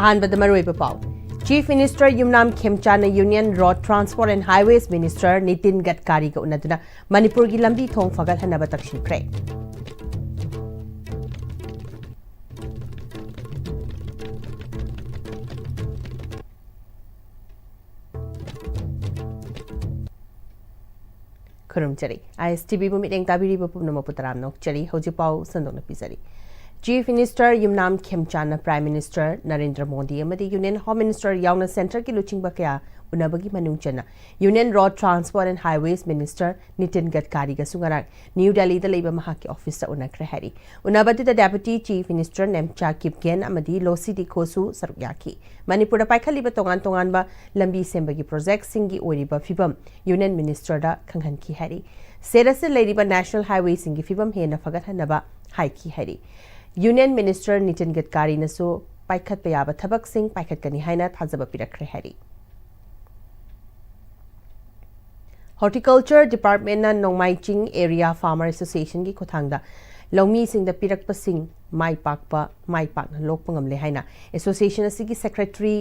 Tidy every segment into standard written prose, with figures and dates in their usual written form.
अहानबद मरुइब पाउ chief minister Yumnam खेमचाना union road transport and highways minister Nitin Gadkari का उन्नदुना मणिपुर की लंबी थोंग फगलहनब तक्सिनख्रे खुरुमचरी Am-Istv बुमितेंग ताबिरिब पुनम पुतराम नोकचरी हौजिपाउ संदोंग पिजरी चीफ मिनिस्टर युमनाम खेमचाना प्राइम मिनिस्टर नरेंद्र मोदी अमदी यूनियन होम मिनिस्टर याउना सेंटर की लुचिंग बकया उनबगी मनुंगचना union road transport and highways minister Nitin Gadkari का सुंगराग न्यू दिल्ली द लेबा महाकी ऑफिस उनख्रे हैरी उनबदी द deputy chief minister Nemcha Kipgen अमदी लोसीडी खोसु सरुयाकी मणिपुर पाइखलिब तोंगान तोंगानबा लंबी सेंबगी प्रोजेक्ट सिंगी ओरिबा फिबम यूनियन मिनिस्टर दा खंगहनकी हैरी सेरस लेरिबा नेशनल हाईवे सिंगी फिबम हेना फगतहनबा हाइकी हैरी यूनियन मिनिस्टर नितिन गडकरी नसो पाइखत याबा थबक सिंह पाइखत कनी हाइना थाजब पिरख्रे हैरी हॉर्टिकल्चर डिपार्टमेंट ना नोंगमाइचिंग एरिया फार्मर एसोसिएशन की खुथांगदा लौमी सिंह द पिरकप सिंह माई पाकना लोकप ngamle हाइना एसोसिएशन असिगी सेक्रेटरी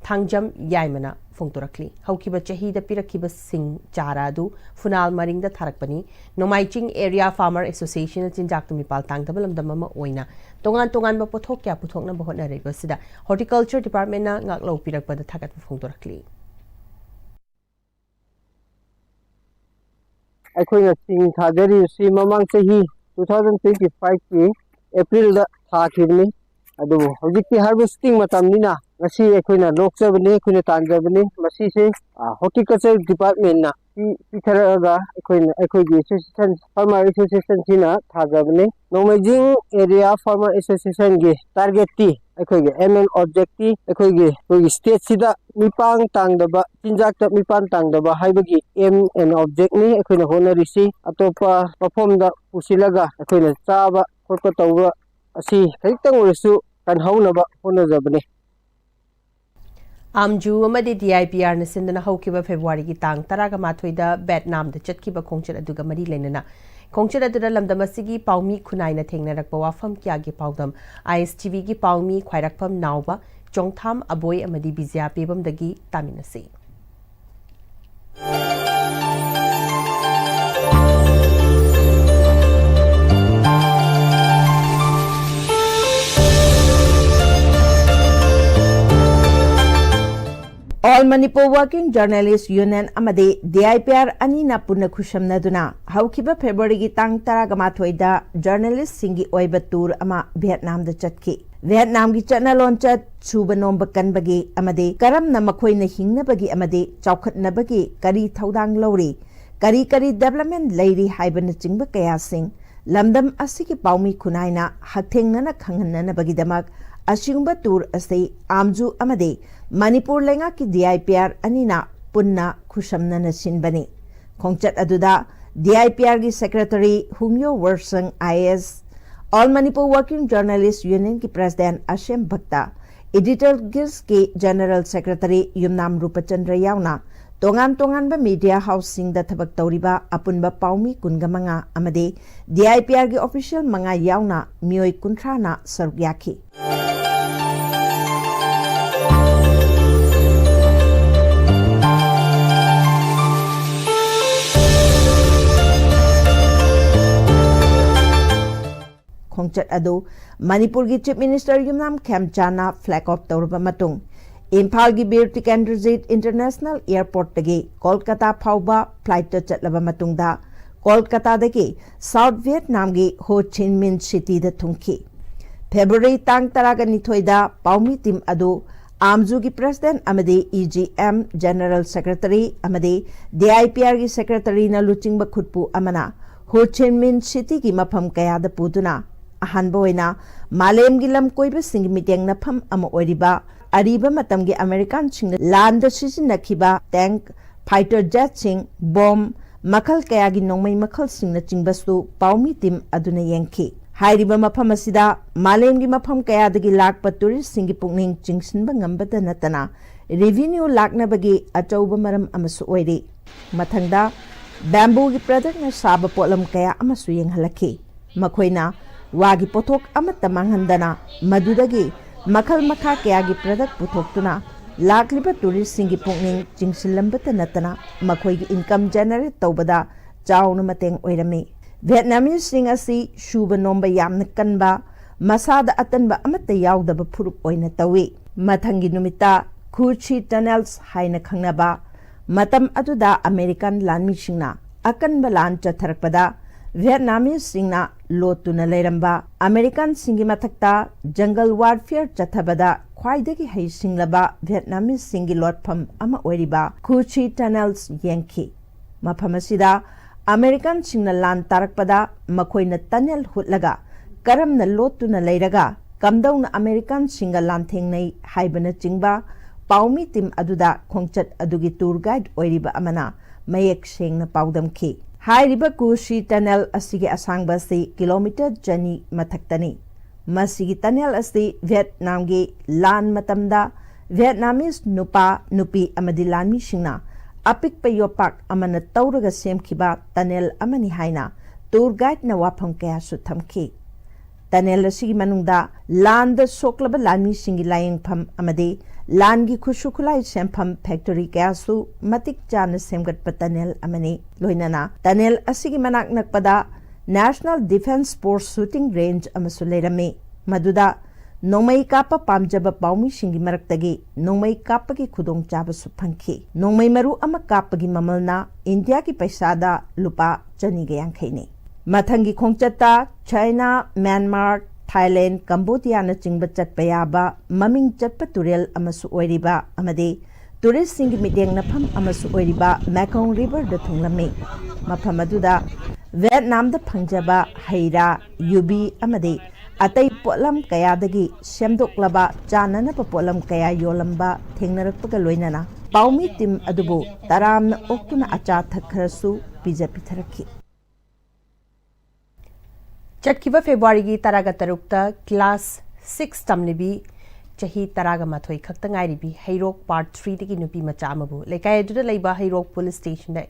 थांगजम याइमना फोंगतोरखली हौकिबा चही द पिरखिबा सिंह चारादु फुनाल मरिंग द थारकपनी नोंगमाइचिंग एरिया फार्मर एसोसिएशन चिंजाक तुमी पाल तांगदबलम दममा ओइना तोंगान तोंगान बा पोथोक क्या पुथोकना बहोना रेबसिदा हॉर्टिकल्चर डिपार्टमेंट ना ngaklo पिरकपा द थागत फोंगतोरखली अखोइना सिंह थाजरी सी ममांग चही 2025 की अप्रैल दा थाखिरनी अदु हौजिकति हार्वेस्टिंग मतमनिना ngasi अखोइना लोकचबने अखोइना तांजबने मसी से हॉर्टिकल्चर डिपार्टमेंट ना पिथरगा अखोइना अखोइगी एसोसिएशन फार्मर एसोसिएशन सिना थाजबने नोंगमाइजिंग एरिया फार्मर एसोसिएशन गे टारगेट टी अखोइगी एम एंड ऑब्जेक्टिव अखोइगी स्टेट सिदा मिपांग तांगदबा चिंजाक मिपान तांगदबा हाइबगी एम एंड ऑब्जेक्ट नि अखोइना होनरिसी अतोपा परफॉर्म दा पुसिलगा अखोइना चाबा खोटको तौबा असि खैतंग ओरसु कनहौनबा होनजबने आमजू अमदी DIPR न सिंदना हौकिबा फेब्रुवारी की तांग तरागा माथोइदा वियतनाम द चटकिबा खोंगचत अदुगा मरी लेनना खोंगचत अदुदा लमदम असिगी पाउमी खुनाइना थेंगनरकबा वाफम क्यागी पाउदम Am-Istv की पाउमी ख्वाइरकफम नावबा चोंगथाम अबोय अमदी Bijiya पेबमदगी तामिनसी All Manipur Working Journalists Union amadi DIPR anina punna khushamnaduna haukiba February gi tang taraga mathoida journalist singi oiba tour ama Vietnam da chatki Vietnam gi chana lonchat suba nomba kanbagi amadi karamna makhoina hingnabagi amadi chaukhatnabagi kari thaudang lori kari development leiri haibana chingba kaya sing lamdam asigi paumi khunaina hakthengnana khanghanna bagi damak अशिगुंबा tour असे आमजू अमदे मणिपुर लेंगा की DIPR अनिना पुन्ना खुशमनना सिनबनी खोंगचत अदुदा DIPR की सेक्रेटरी हुंगयो वर्संग IAS all Manipur working journalist union की प्रेसिडेंट अशेम भक्ता एडिटर गिल्स के जनरल सेक्रेटरी युमनाम रूपचंद्र यावना तोंगान तोंगानबा मीडिया हाउसिंग दा थबक तौरिबा अपुनबा पाउमी कुनगमंगा अमदे DIPR की ऑफिशियल मंगा यावना मियोय कुंथ्राना सरुक याखी खोंगचत अदो मणिपुर की चीफ मिनिस्टर युमनाम खेमचाना फ्लैग ऑफ तौरबा मतुंग इम्फाल की बीर टिकेंद्रजीत इंटरनेशनल एयरपोर्ट तगे कोलकाता फाउबा फ्लाइट चटलबा मतुंगदा कोलकाता दगे साउथ वियतनाम की हो चिन मिन सिटी द थुंखी फेब्रुवरी तांग तरागा निथोइदा पाउमी टीम अदो आमजू की प्रेसिडेंट अमदे EGM जनरल सेक्रेटरी अमदे DIPR की सेक्रेटरी न लुचिंगबा खुटपू अमना हो चिन मिन सिटी की मफम कयादा पुदुना अहानबोइना मालेम की लम कोइबा सिंग मिटेंग नफम अम ओरिबा अरीबा मतम के अमेरिकन सिंग लांड सिजनखिबा टैंक फाइटर जेट सिंग बॉम्ब मखल कया की नोंगमई मखल सिंग न चिंगबसु पाउमी टीम अदुना यंखी हाइरिबा मफम असिदा मालेम की मफम कयादगी लाकपा टूरिस्ट सिंग की पुंगनिंग चिंगसिनबा ngambada natana revenue laknabagi achauba maram amasu oiri mathangda bamboo की प्रोडक्ट न साब पोलम कया अमसु यंगहलखी मखोइना वागी पोथोक अमत मांगहंदना मदुदगी मखल मखा कयागी प्रोडक्ट पुथोक्तुना लाखलिबा टूरिस्ट सिंगी पुंगनिंग चिंगसिलंबता नतना मखोइगी इनकम जनरेट तौबदा चाउना मतेंग ओइरमी वियतनामीज सिंग असि शुब नोंबा यामना कनबा मसादा अतनबा अमत्ता यावदबा फुरुप ओइना तौई मथंगी नुमिता खुची टनल्स हाइना खंगनबा मतम अदुदा अमेरिकन लानमीसिंगना अकनबा लान चथरकपदा Vietnamese सिंगना लोतुना लेरंबा American सिंगी मथक्ता jungle warfare चथबदा ख्वाइदगी हैसिंगलबा Vietnamese सिंगी लोटफम अमा ओइरिबा खुची टनल्स येंखी मफम असिदा अमेरिकन सिंगना लान तारकपदा मखोइना टनल हुटलगा करमना लोतुना लेरगा कमदौना अमेरिकन सिंगा लानथेंगनै हाइबना चिंगबा पाउमी टीम अदुदा खोंचत अदुगी टूर गाइड ओइरिबा अमना मयेक सेंगना पाउदमखी हाइरिबा कुशी टनल असिगे असांगबा से किलोमीटर जनी मथक्तनी मसिगी टनल असि वियतनामगी लान मतमदा वियतनामीज नुपा नुपी अमदी लानमी सिंगना अपिकपा योपाक अमना तौरगा सेमखिबा टनल अमनी हाइना टूर गाइड ना वाफम कयासु थमखी टनल असिगी मनुंगदा लांद सोक्लबा लानमी सिंगी लायंगफम अमदी लानगी खुशु खुलाई सेमफम फैक्टरी कयासु मतिक चाना सेमगटपा टनल अमनी लोइनाना टनल असिगी मनाक नकपदा national defence sports shooting range अमसु लेरमी मदुदा नोंमई कापा पामजबा पाउमी सिंगी मरक्तगी नोंमई कापगी खुदोंग चाबसु फंखी नोंमई मरु अमा कापगी ममलना इंडिया की पैसादा लुपा चनीगा यांखैनी मथंगी खोंगचता चाइना म्यांमार थाईलैंड कंबोडिया न चिंगबा चटपा याबा ममिंग चटपा तुरेल अमसु ओइरिबा अमदे टूरिस्ट सिंगी मिडेंग नफम अमसु ओइरिबा मैकोंग रिवर द थुंगलमी मफम अदुदा वियतनाम द फंगजबा हैरा युबी अमदे अतै पोलम कयादगी सेमदोक्लबा चाननबा पोलम कया योलंबा थेंगनरकपगा लोइनना पाउमी टीम अदुबु तरामना ओक्तुना अचा थखरसु पिजा पिथरखी चटखिबा फेब्रुआरी की तरागा तरुक्ता क्लास 6 तमनिबी चाही तरागा माथोई खक्ता ngairibi हैरोक पार्ट 3 दगी नुपी मचा अमबु लेकाय अदुदा लैबा हैरोक पुलिस स्टेशन दे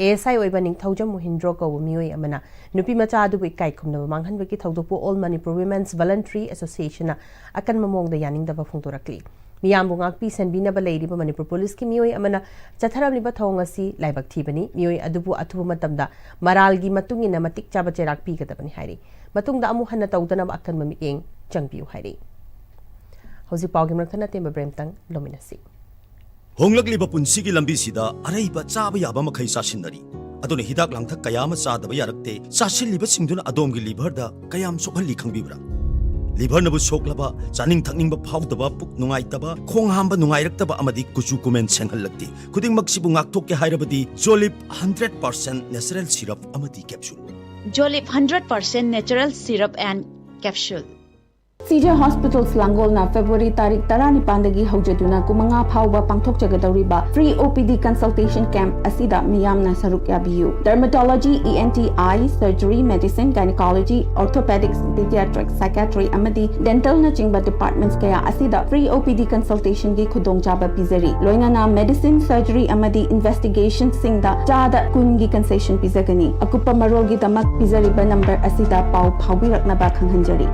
एएसआई ओइबा निंगथौजम मोहिंद्रो को मियोय अमना नुपी मचा अदुबु इकाय खुमनबा मांगहनबकी थौदोपु all Manipur women's voluntary association अकन ममोंगदा यानिंगदबा फोंदोरकली मियामबु ngakpi senbinaba leiriba manipur police ki miyoi amana chatharamiba thongasi laibak thibani miyoi adubu athubu matamda maralgi matungina matik chaba cherak pi gadabani hairi matungda amu hanna tawdana akan mamieng changbiu hairi hoji pawgi mrathana temba bremtang lominasi honglakliba punsigi lambi sida araiba chaba yaba makhai sasinari adone hidak langthak kayama sadaba yarakte sasilliba singduna adomgi liver da kayam sokhalli khangbibra liver nabu soklaba chaning thakningba phawdaba puk nungaitaba khong hamba nungairakaba amadi kuchu kumen senghallakti khuding maksibu ngakthokke hairabadi jolip 100% natural syrup amadi capsule Jolip 100% natural syrup and capsule. CJ Hospital Slangolna February Tarik Tarani Pandagi Haujaduna Kumanga Pauba Pangtok Jagadoriba Free OPD Consultation Camp Asida Miyamna Sarukya Biu Dermatology, ENT, Eye, Surgery, Medicine, Gynecology, Orthopedics, Pediatrics, Psychiatry, Amadi Dental Nachingba Departments Kaya Asida Free OPD Consultation Gi Khudong Chaba Pizari Loinana Medicine, Surgery, Amadi Investigation Singda Jada Kungi Concession Pizagani Akupa Marogi Damak Pizariba number Asida Pau Paubiraknaba Kanghanjari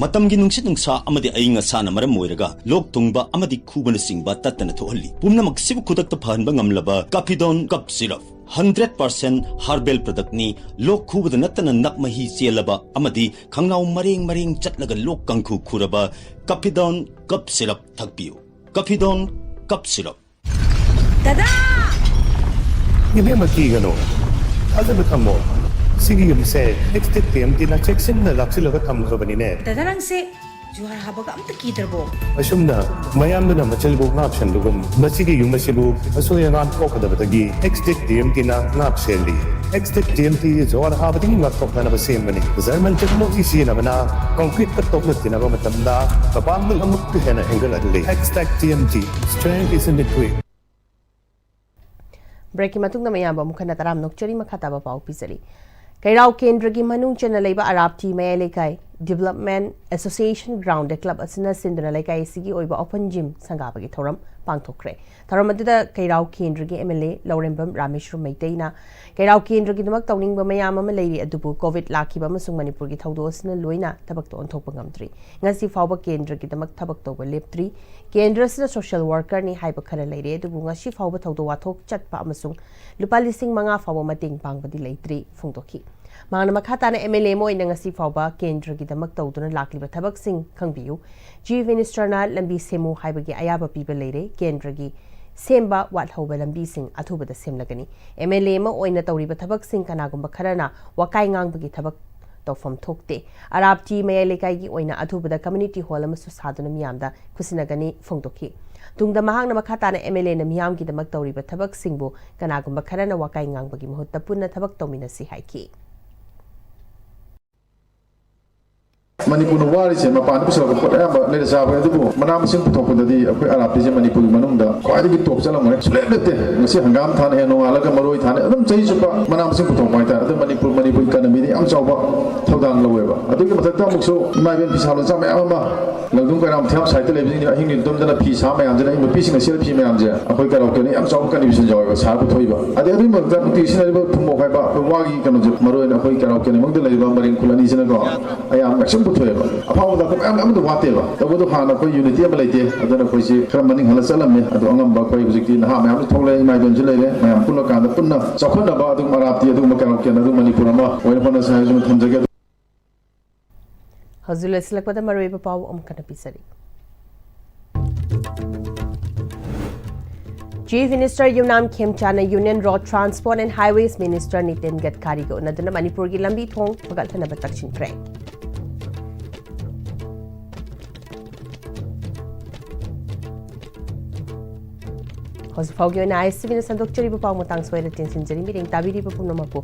matamgi nungsit nungsa amadi ainga sana maram moiraga lok tungba amadi khubana singba tatana thohalli pumnamak sibu khudakta phanba ngamlaba Capidon cup syrup 100% herbal product ni lok khubada natana nakmahi chelaba amadi khangnaw maring chatlaga lok kangkhu khuraba Capidon cup syrup thakpiu Capidon cup syrup Tada! Ibe makigano alda betamo Sige yung se, next time tina check sin na laksilo ka tamro ba ni ne? Tadarang se, juhar habaga am takitarbo. Asum na, mayam na machalbo ngapshan lugum. Masige yung masibu, aso yung ngap ko kada batagi. Next time tina ngap sendi. Next time tina juhar habating ngap na nabasim ba ni? Zaman check mo isi na mana, concrete ka tok na tina ba matamda, kapamul amuk pihena enggal adli. #TMT, strength is in the quick. Breaking matung na mayamba mukha na taram nokchari makhataba pau pisari Kairao Kendra ki manung chana leiba Arab ti maya lekai Development Association Ground Club asina sinduna laikai sigi oiba open gym sangabagi thoram pangthokre thoram adida kairau kendra gi MLA Laurembam Rameshwar Maiteina kairau kendra gi damak tawningba mayam ama leiri adubu covid lakhiba amasung Manipur gi thawdo asina loina tabak to onthokpa ngamdri ngasi fawba kendra gi damak tabak tawba leptri kendra sina social worker ni haiba khara leire adubu ngasi fawba thawdo wathok chatpa amasung lupa lising manga fawba mating pangbadi leitri phungdoki Mangna makhatana MLA mo ina ngasi fawba kendra gi damak tawduna lakliba thabak sing khangbiu Chief Minister na lambi semu haibagi ayaba piba leire kendra gi semba wat hoba lambi sing athubada semlagani MLA mo oina tawriba thabak sing kanagumba kharana wakai ngangbagi thabak tawfam thokte arabti maya lekai gi oina athubada community hall amasu saduna miyamda khusinagani phongdoki tungda mahangna makhatana MLA na miyam gi damak tawriba thabak singbu kanagumba kharana wakai ngangbagi mahutta punna thabak tawminasi haiki Manipur wari se mapan pusat ko pada ba le sa ba du manam sing puthok pudadi akoi arab je Manipur manung da kwai gi top chalang ne sule lete ngasi hangam than he no ala ka maroi than adum chai chu ba manam sing puthok mai ta adum Manipur economy ni am chau ba thodang lo we ba adu ki mathak ta mukso mai ben pisa lo cha mai ama langdung ka ram thap sai te le bi ni ahing ni dum jana phi sa mai am jana im pi sing sel phi mai am je akoi ka ro ke ni am chau ka ni bisan jaw ba sa bu thoi ba adu adu ma ta ti sin ba thumo khai ba wa gi ka no je maroi na akoi ka ro ke ni mong de le ba maring khulani jana ko ayam maxim puthoi ba apau da ko am do wate ba to do hana ko unity am leite adana ko si khram maning hala salam me adu angam ba ko bujik tin ha me am thole mai don jile le mai am punna ka da punna chakhona ba adu marapti adu makam ke adu Manipur ma oina phona sa ju thamjage Hazul Islakpada Marweba Pau Kana Pisari. Chief Minister Yumnam Khemchana Union Road Transport and Highways Minister Nitin Gadkari go nadana Manipur gi lambi thong pagalthana batakshin kre. Hosfaugi na Am-Istv na sandok chari pa pau mutang swai retin sinjari meeting tabiri pa pumna mapo.